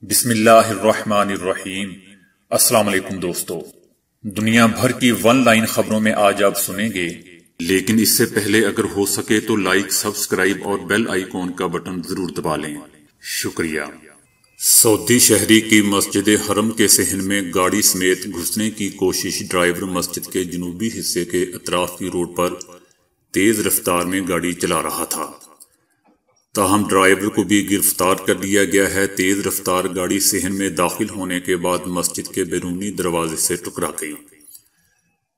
بسم اللہ الرحمن الرحیم۔ السلام علیکم دوستو، دنیا بھر کی ون لائن خبروں میں آج آپ سنیں گے، لیکن اس سے پہلے اگر ہو سکے تو لائک، سبسکرائب اور بیل آئیکن کا بٹن ضرور دبا لیں۔ شکریہ۔ سعودی شہری کی مسجد حرم کے صحن میں گاڑی سمیت گھسنے کی کوشش۔ ڈرائیور مسجد کے جنوبی حصے کے اطراف کی روڈ پر تیز رفتار میں گاڑی چلا رہا تھا، تاہم ڈرائیور کو بھی گرفتار کر لیا گیا ہے۔ تیز رفتار گاڑی صحن میں داخل ہونے کے بعد مسجد کے بیرونی دروازے سے ٹکرا گئی،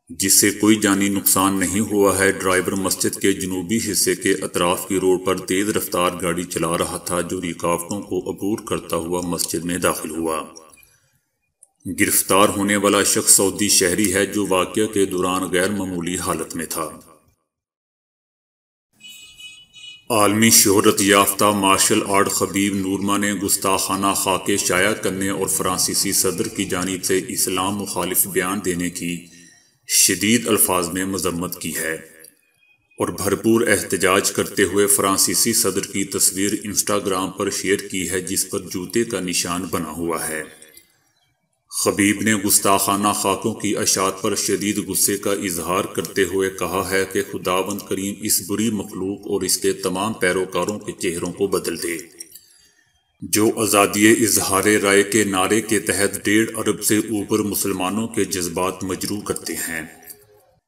جس سے کوئی جانی نقصان نہیں ہوا ہے۔ ڈرائیور مسجد کے جنوبی حصے کے اطراف کی روڈ پر تیز رفتار گاڑی چلا رہا تھا، جو رکاوٹوں کو عبور کرتا ہوا مسجد میں داخل ہوا۔ گرفتار ہونے والا شخص سعودی شہری ہے، جو واقعہ کے دوران غیر معمولی حالت میں تھا۔ عالمی شہرت یافتہ مارشل آرٹ خبیب نورما نے گستاخانہ خاکے شائع کرنے اور فرانسیسی صدر کی جانب سے اسلام مخالف بیان دینے کی شدید الفاظ میں مذمت کی ہے اور بھرپور احتجاج کرتے ہوئے فرانسیسی صدر کی تصویر انسٹاگرام پر شیئر کی ہے، جس پر جوتے کا نشان بنا ہوا ہے۔ خبیب نے گستاخانہ خاکوں کی اشاعت پر شدید غصے کا اظہار کرتے ہوئے کہا ہے کہ خداوند کریم اس بری مخلوق اور اس کے تمام پیروکاروں کے چہروں کو بدل دے، جو آزادی اظہار رائے کے نعرے کے تحت 1.5 ارب سے اوپر مسلمانوں کے جذبات مجروح کرتے ہیں۔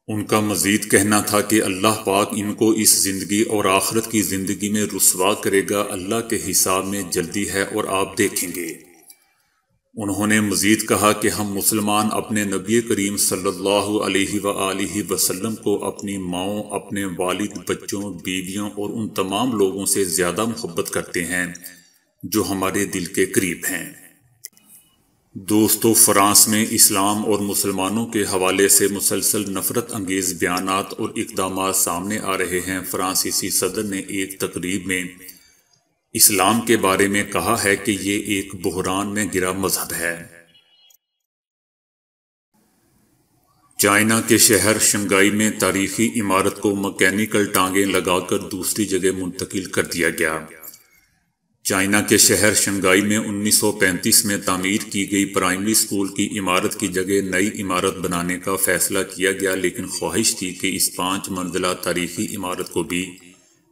ان کا مزید کہنا تھا کہ اللہ پاک ان کو اس زندگی اور آخرت کی زندگی میں رسوا کرے گا۔ اللہ کے حساب میں جلدی ہے اور آپ دیکھیں گے۔ انہوں نے مزید کہا کہ ہم مسلمان اپنے نبی کریم صلی اللہ علیہ وآلہ وسلم کو اپنی ماؤں، اپنے والد، بچوں، بیویوں اور ان تمام لوگوں سے زیادہ محبت کرتے ہیں جو ہمارے دل کے قریب ہیں۔ دوستو، فرانس میں اسلام اور مسلمانوں کے حوالے سے مسلسل نفرت انگیز بیانات اور اقدامات سامنے آ رہے ہیں۔ فرانسیسی صدر نے ایک تقریب میں اسلام کے بارے میں کہا ہے کہ یہ ایک بحران میں گرا مذہب ہے۔ چائنا کے شہر شنگھائی میں تاریخی عمارت کو مکینیکل ٹانگیں لگا کر دوسری جگہ منتقل کر دیا گیا۔ چائنا کے شہر شنگھائی میں 1935 میں تعمیر کی گئی پرائمری اسکول کی عمارت کی جگہ نئی عمارت بنانے کا فیصلہ کیا گیا، لیکن خواہش تھی کہ اس 5 منزلہ تاریخی عمارت کو بھی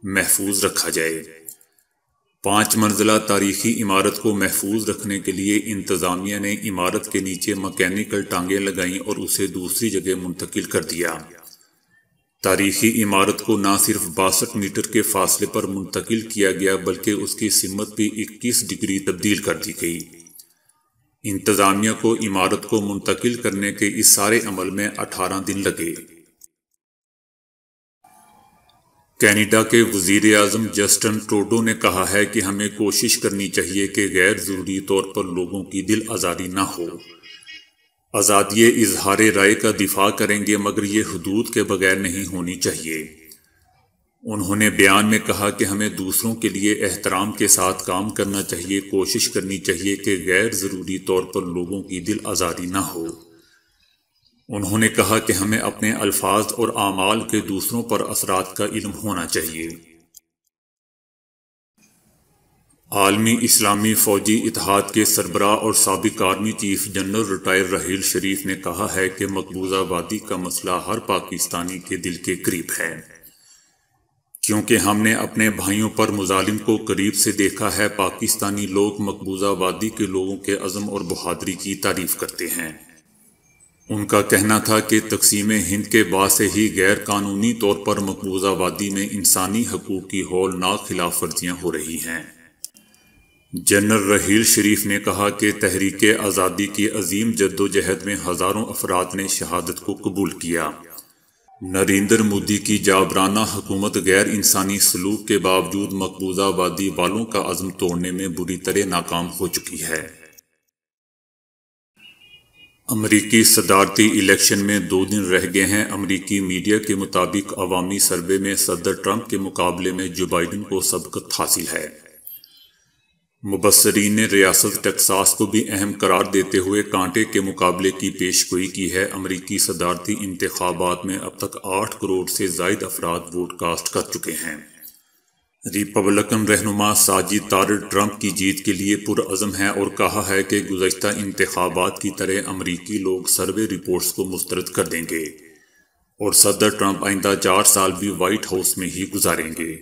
محفوظ رکھا جائے۔ 5 منزلہ تاریخی عمارت کو محفوظ رکھنے کے لیے انتظامیہ نے عمارت کے نیچے مکینیکل ٹانگیں لگائیں اور اسے دوسری جگہ منتقل کر دیا۔ تاریخی عمارت کو نہ صرف 62 میٹر کے فاصلے پر منتقل کیا گیا، بلکہ اس کی سمت بھی 21 ڈگری تبدیل کر دی گئی۔ انتظامیہ کو عمارت کو منتقل کرنے کے اس سارے عمل میں 18 دن لگے۔ کینیڈا کے وزیر اعظم جسٹن ٹروڈو نے کہا ہے کہ ہمیں کوشش کرنی چاہیے کہ غیر ضروری طور پر لوگوں کی دل آزاری نہ ہو۔ آزادی اظہار رائے کا دفاع کریں گے، مگر یہ حدود کے بغیر نہیں ہونی چاہیے۔ انہوں نے بیان میں کہا کہ ہمیں دوسروں کے لیے احترام کے ساتھ کام کرنا چاہیے، کوشش کرنی چاہیے کہ غیر ضروری طور پر لوگوں کی دل آزاری نہ ہو۔ انہوں نے کہا کہ ہمیں اپنے الفاظ اور اعمال کے دوسروں پر اثرات کا علم ہونا چاہیے۔ عالمی اسلامی فوجی اتحاد کے سربراہ اور سابق army chief general retired Raheel Sharif نے کہا ہے کہ مقبوضہ وادی کا مسئلہ ہر پاکستانی کے دل کے قریب ہے، کیونکہ ہم نے اپنے بھائیوں پر مظالم کو قریب سے دیکھا ہے۔ پاکستانی لوگ مقبوضہ وادی کے لوگوں کے عزم اور بہادری کی تعریف کرتے ہیں۔ ان کا کہنا تھا کہ تقسیم ہند کے بعد سے ہی غیر قانونی طور پر مقبوضہ وادی میں انسانی حقوق کی ہولناک خلاف ورزیاں ہو رہی ہیں۔ جنرل رحیل شریف نے کہا کہ تحریک آزادی کی عظیم جدوجہد میں ہزاروں افراد نے شہادت کو قبول کیا۔ نریندر مودی کی جابرانہ حکومت غیر انسانی سلوک کے باوجود مقبوضہ وادی والوں کا عزم توڑنے میں بری طرح ناکام ہو چکی ہے۔ امریکی صدارتی الیکشن میں 2 دن رہ گئے ہیں۔ امریکی میڈیا کے مطابق عوامی سروے میں صدر ٹرمپ کے مقابلے میں جو بائیڈن کو سبقت حاصل ہے۔ مبصرین نے ریاست ٹیکساس کو بھی اہم قرار دیتے ہوئے کانٹے کے مقابلے کی پیشگوئی کی ہے۔ امریکی صدارتی انتخابات میں اب تک 8 کروڑ سے زائد افراد ووٹ کاسٹ کر چکے ہیں۔ ریپبلکن رہنما ساجد طارق ٹرمپ کی جیت کے لیے پرعزم ہیں اور کہا ہے کہ گزشتہ انتخابات کی طرح امریکی لوگ سروے رپورٹس کو مسترد کر دیں گے اور صدر ٹرمپ آئندہ 4 سال بھی وائٹ ہاؤس میں ہی گزاریں گے۔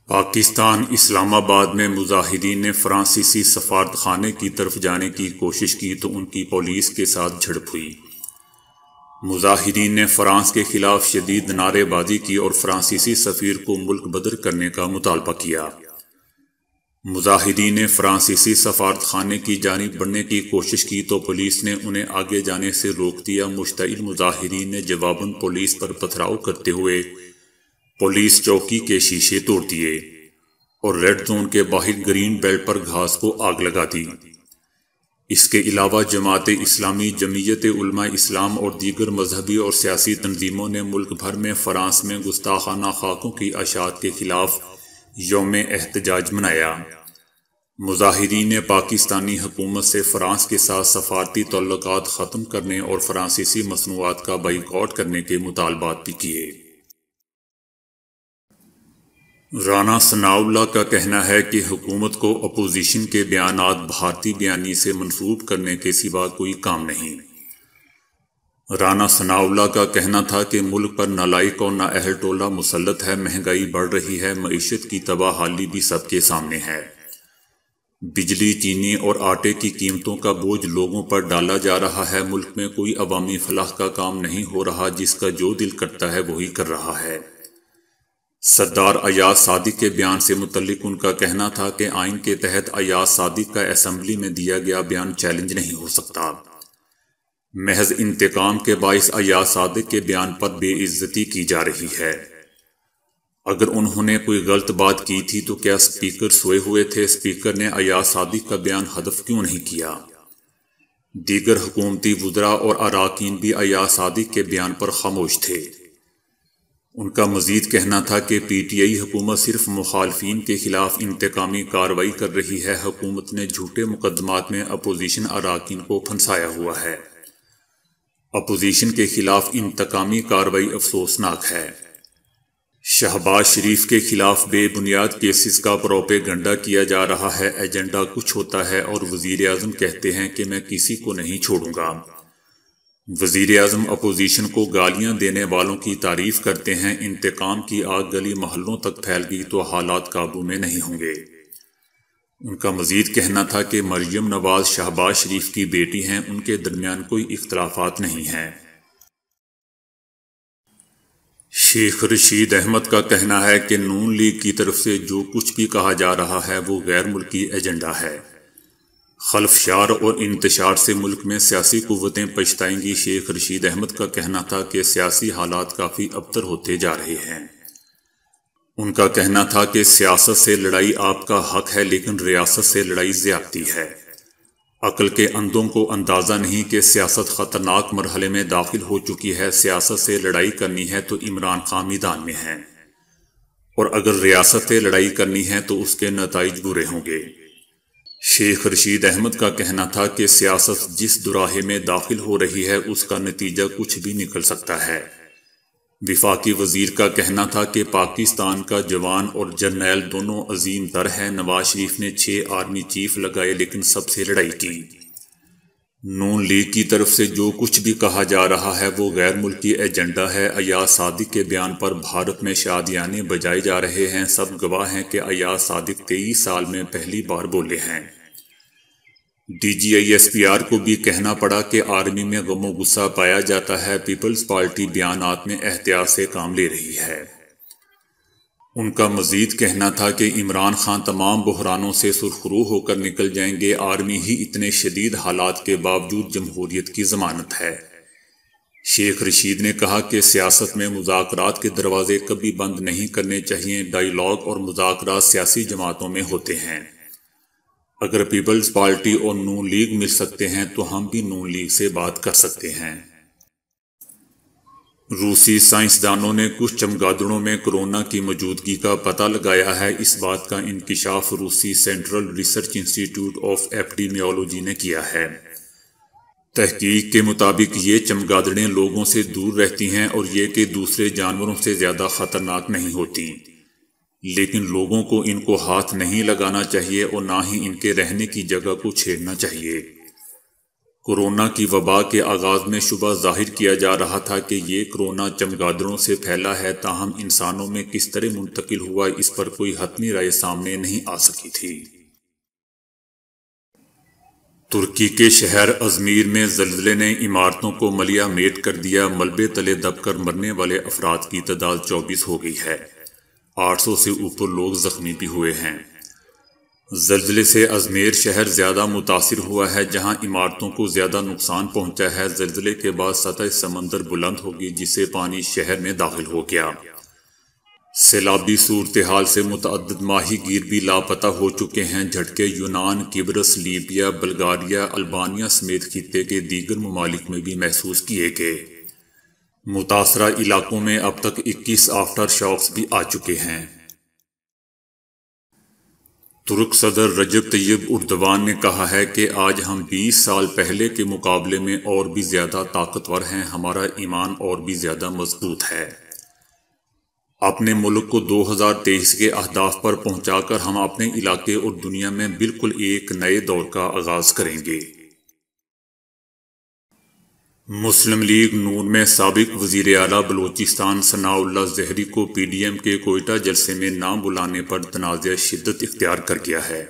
پاکستان اسلام آباد میں مظاہرین نے فرانسیسی سفارتخانے کی طرف جانے کی کوشش کی تو ان کی پولیس کے ساتھ جھڑپ ہوئی۔ مظاہرین نے فرانس کے خلاف شدید نعرے بازی کی اور فرانسیسی سفیر کو ملک بدر کرنے کا مطالبہ کیا۔ مظاہرین نے فرانسیسی سفارتخانے کی جانب بڑھنے کی کوشش کی تو پولیس نے انہیں آگے جانے سے روک دیا۔ مشتعل مظاہرین نے جواباً پولیس پر پتھراؤ کرتے ہوئے پولیس چوکی کے شیشے توڑ دیے اور ریڈ زون کے باہر گرین بیلٹ پر گھاس کو آگ لگا دی۔ اس کے علاوہ جماعت اسلامی، جمعیت علماء اسلام اور دیگر مذہبی اور سیاسی تنظیموں نے ملک بھر میں فرانس میں گستاخانہ خاکوں کی اشاعت کے خلاف یوم احتجاج منایا۔ مظاہرین نے پاکستانی حکومت سے فرانس کے ساتھ سفارتی تعلقات ختم کرنے اور فرانسیسی مصنوعات کا بائیکاٹ کرنے کے مطالبات بھی کیے۔ رانا ثناءاللہ کا کہنا ہے کہ حکومت کو اپوزیشن کے بیانات بھارتی بیانی سے منسوب کرنے کے سوا کوئی کام نہیں۔ رانا ثناءاللہ کا کہنا تھا کہ ملک پر نالائق اور نااہل ٹولہ مسلط ہے، مہنگائی بڑھ رہی ہے، معیشت کی تباہ حالی بھی سب کے سامنے ہے۔ بجلی، چینی اور آٹے کی قیمتوں کا بوجھ لوگوں پر ڈالا جا رہا ہے، ملک میں کوئی عوامی فلاح کا کام نہیں ہو رہا، جس کا جو دل کرتا ہے وہی کر رہا ہے۔ سردار ایاز صادق کے بیان سے متعلق ان کا کہنا تھا کہ آئین کے تحت ایاز صادق کا اسمبلی میں دیا گیا بیان چیلنج نہیں ہو سکتا۔ محض انتقام کے باعث ایاز صادق کے بیان پر بے عزتی کی جا رہی ہے۔ اگر انہوں نے کوئی غلط بات کی تھی تو کیا اسپیکر سوئے ہوئے تھے؟ اسپیکر نے ایاز صادق کا بیان حذف کیوں نہیں کیا؟ دیگر حکومتی وزراء اور اراکین بھی ایاز صادق کے بیان پر خاموش تھے۔ ان کا مزید کہنا تھا کہ پی ٹی آئی حکومت صرف مخالفین کے خلاف انتقامی کارروائی کر رہی ہے۔ حکومت نے جھوٹے مقدمات میں اپوزیشن اراکین کو پھنسایا ہوا ہے۔ اپوزیشن کے خلاف انتقامی کارروائی افسوسناک ہے۔ شہباز شریف کے خلاف بے بنیاد کیسز کا پروپیگنڈا کیا جا رہا ہے۔ ایجنڈا کچھ ہوتا ہے اور وزیر اعظم کہتے ہیں کہ میں کسی کو نہیں چھوڑوں گا۔ وزیر اعظم اپوزیشن کو گالیاں دینے والوں کی تعریف کرتے ہیں۔ انتقام کی آگ گلی محلوں تک پھیل گئی تو حالات قابو میں نہیں ہوں گے۔ ان کا مزید کہنا تھا کہ مریم نواز شہباز شریف کی بیٹی ہیں، ان کے درمیان کوئی اختلافات نہیں ہیں۔ شیخ رشید احمد کا کہنا ہے کہ نون لیگ کی طرف سے جو کچھ بھی کہا جا رہا ہے وہ غیر ملکی ایجنڈا ہے۔ خلفشار اور انتشار سے ملک میں سیاسی قوتیں پچھتائیں گی۔ شیخ رشید احمد کا کہنا تھا کہ سیاسی حالات کافی ابتر ہوتے جا رہے ہیں۔ ان کا کہنا تھا کہ سیاست سے لڑائی آپ کا حق ہے، لیکن ریاست سے لڑائی زیادتی ہے۔ عقل کے اندھوں کو اندازہ نہیں کہ سیاست خطرناک مرحلے میں داخل ہو چکی ہے۔ سیاست سے لڑائی کرنی ہے تو عمران خان میدان میں ہے، اور اگر ریاست سے لڑائی کرنی ہے تو اس کے نتائج برے ہوں گے۔ شیخ رشید احمد کا کہنا تھا کہ سیاست جس دوراہے میں داخل ہو رہی ہے اس کا نتیجہ کچھ بھی نکل سکتا ہے۔ وفاقی وزیر کا کہنا تھا کہ پاکستان کا جوان اور جرنیل دونوں عظیم تر ہیں۔ نواز شریف نے 6 آرمی چیف لگائے لیکن سب سے لڑائی کی۔ نون لیگ کی طرف سے جو کچھ بھی کہا جا رہا ہے وہ غیر ملکی ایجنڈا ہے۔ ایاز صادق کے بیان پر بھارت میں شادیانے بجائے جا رہے ہیں۔ سب گواہ ہیں کہ ایاز صادق 23 سال میں پہلی بار بولے ہیں۔ D G I S P R کو بھی کہنا پڑا کہ آرمی میں غم و غصہ پایا جاتا ہے۔ پیپلز پارٹی بیانات میں احتیاط سے کام لے رہی ہے۔ ان کا مزید کہنا تھا کہ عمران خان تمام بحرانوں سے سرخرو ہو کر نکل جائیں گے۔ آرمی ہی اتنے شدید حالات کے باوجود جمہوریت کی ضمانت ہے۔ شیخ رشید نے کہا کہ سیاست میں مذاکرات کے دروازے کبھی بند نہیں کرنے چاہیے۔ ڈائیلاگ اور مذاکرات سیاسی جماعتوں میں ہوتے ہیں۔ اگر پیپلز پارٹی اور نون لیگ مل سکتے ہیں تو ہم بھی نون لیگ سے بات کر سکتے ہیں۔ روسی سائنسدانوں نے کچھ چمگادڑوں میں کورونا کی موجودگی کا پتہ لگایا ہے۔ اس بات کا انکشاف روسی سینٹرل ریسرچ انسٹی ٹیوٹ آف ایپیڈیمیولوجی نے کیا ہے۔ تحقیق کے مطابق یہ چمگادڑیں لوگوں سے دور رہتی ہیں اور یہ کہ دوسرے جانوروں سے زیادہ خطرناک نہیں ہوتی، لیکن لوگوں کو ان کو ہاتھ نہیں لگانا چاہیے اور نہ ہی ان کے رہنے کی جگہ کو چھیڑنا چاہیے۔ کورونا کی وبا کے آغاز میں شبہ ظاہر کیا جا رہا تھا کہ یہ کورونا چمگادڑوں سے پھیلا ہے، تاہم انسانوں میں کس طرح منتقل ہوا اس پر کوئی حتمی رائے سامنے نہیں آ سکی تھی۔ ترکی کے شہر ازمیر میں زلزلے نے عمارتوں کو ملیہ میٹ کر دیا، ملبے تلے دب کر مرنے والے افراد کی تعداد 24 ہو گئی ہے، 800 سے اوپر لوگ زخمی بھی ہوئے ہیں۔ زلزلے سے ازمیر شہر زیادہ متاثر ہوا ہے، جہاں عمارتوں کو زیادہ نقصان پہنچا ہے۔ زلزلے کے بعد سطح سمندر بلند ہوگی، جس سے پانی شہر میں داخل ہو گیا۔ سیلابی صورتحال سے متعدد ماہی گیر بھی لاپتہ ہو چکے ہیں۔ جھٹکے یونان، قبرص، لیبیا، بلغاریہ، البانیہ سمیت خطے کے دیگر ممالک میں بھی محسوس کیے گئے۔ متاثرہ علاقوں میں اب تک 21 آفٹر شاکس بھی آ چکے ہیں۔ ترک صدر رجب طیب اردوان نے کہا ہے کہ آج ہم 20 سال پہلے کے مقابلے میں اور بھی زیادہ طاقتور ہیں، ہمارا ایمان اور بھی زیادہ مضبوط ہے۔ اپنے ملک کو 2023 کے اہداف پر پہنچا کر ہم اپنے علاقے اور دنیا میں بالکل ایک نئے دور کا آغاز کریں گے۔ مسلم لیگ نون میں سابق وزیر اعلیٰ بلوچستان ثناء اللہ زہری کو پی ڈی ایم کے کوئٹہ جلسے میں نہ بلانے پر تنازع شدت اختیار کر گیا ہے،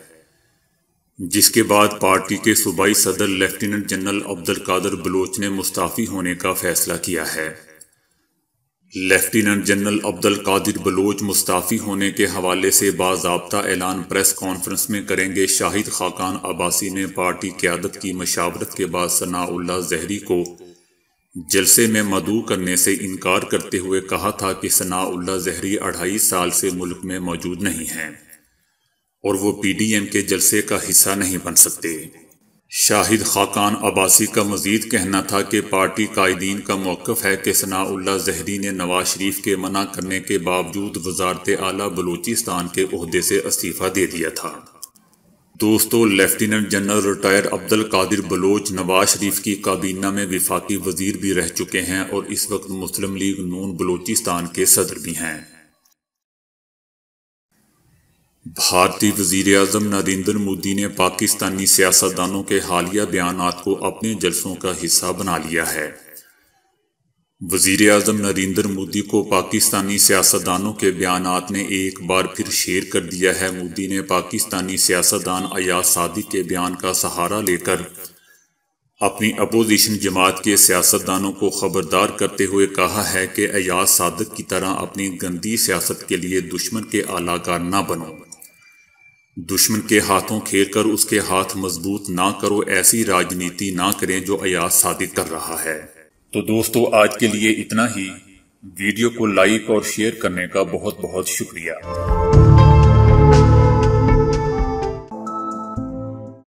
جس کے بعد پارٹی کے صوبائی صدر لیفٹیننٹ جنرل عبدالقادر بلوچ نے مستعفی ہونے کا فیصلہ کیا ہے۔ لیفٹیننٹ جنرل عبدالقادر بلوچ مستعفی ہونے کے حوالے سے باضابطہ اعلان پریس کانفرنس میں کریں گے۔ شاہد خاقان عباسی نے پارٹی قیادت کی مشاورت کے بعد ثناء اللہ زہری کو جلسے میں مدعو کرنے سے انکار کرتے ہوئے کہا تھا کہ ثناء اللہ زہری 2.5 سال سے ملک میں موجود نہیں ہیں اور وہ پی ڈی ایم کے جلسے کا حصہ نہیں بن سکتے۔ شاہد خاقان عباسی کا مزید کہنا تھا کہ پارٹی قائدین کا موقف ہے کہ ثناء اللہ زہری نے نواز شریف کے منع کرنے کے باوجود وزارت اعلیٰ بلوچستان کے عہدے سے استعفیٰ دے دیا تھا۔ دوستو، lieutenant general retired Abdul Qadir Baloch Nawaz Sharif کی کابینہ میں وفاقی وزیر بھی رہ چکے ہیں اور اس وقت مسلم لیگ نون بلوچستان کے صدر بھی ہیں۔ بھارتی وزیر اعظم نریندر مودی نے پاکستانی سیاستدانوں کے حالیہ بیانات کو اپنے جلسوں کا حصہ بنا لیا ہے۔ وزیر اعظم نریندر مودی کو پاکستانی سیاستدانوں کے بیانات نے ایک بار پھر شیر کر دیا ہے۔ مودی نے پاکستانی سیاستدان ایاز صادق کے بیان کا سہارا لے کر اپنی اپوزیشن جماعت کے سیاستدانوں کو خبردار کرتے ہوئے کہا ہے کہ ایاز صادق کی طرح اپنی گندی سیاست کے لیے دشمن کے اعلی کار نہ بنو، دشمن کے ہاتھوں کھیل کر اس کے ہاتھ مضبوط نہ کرو، ایسی راجنیتی نہ کریں جو ایاز صادق کر رہا ہے۔ تو دوستو، آج کے لیے اتنا ہی۔ ویڈیو کو لائک اور شیئر کرنے کا بہت بہت شکریہ۔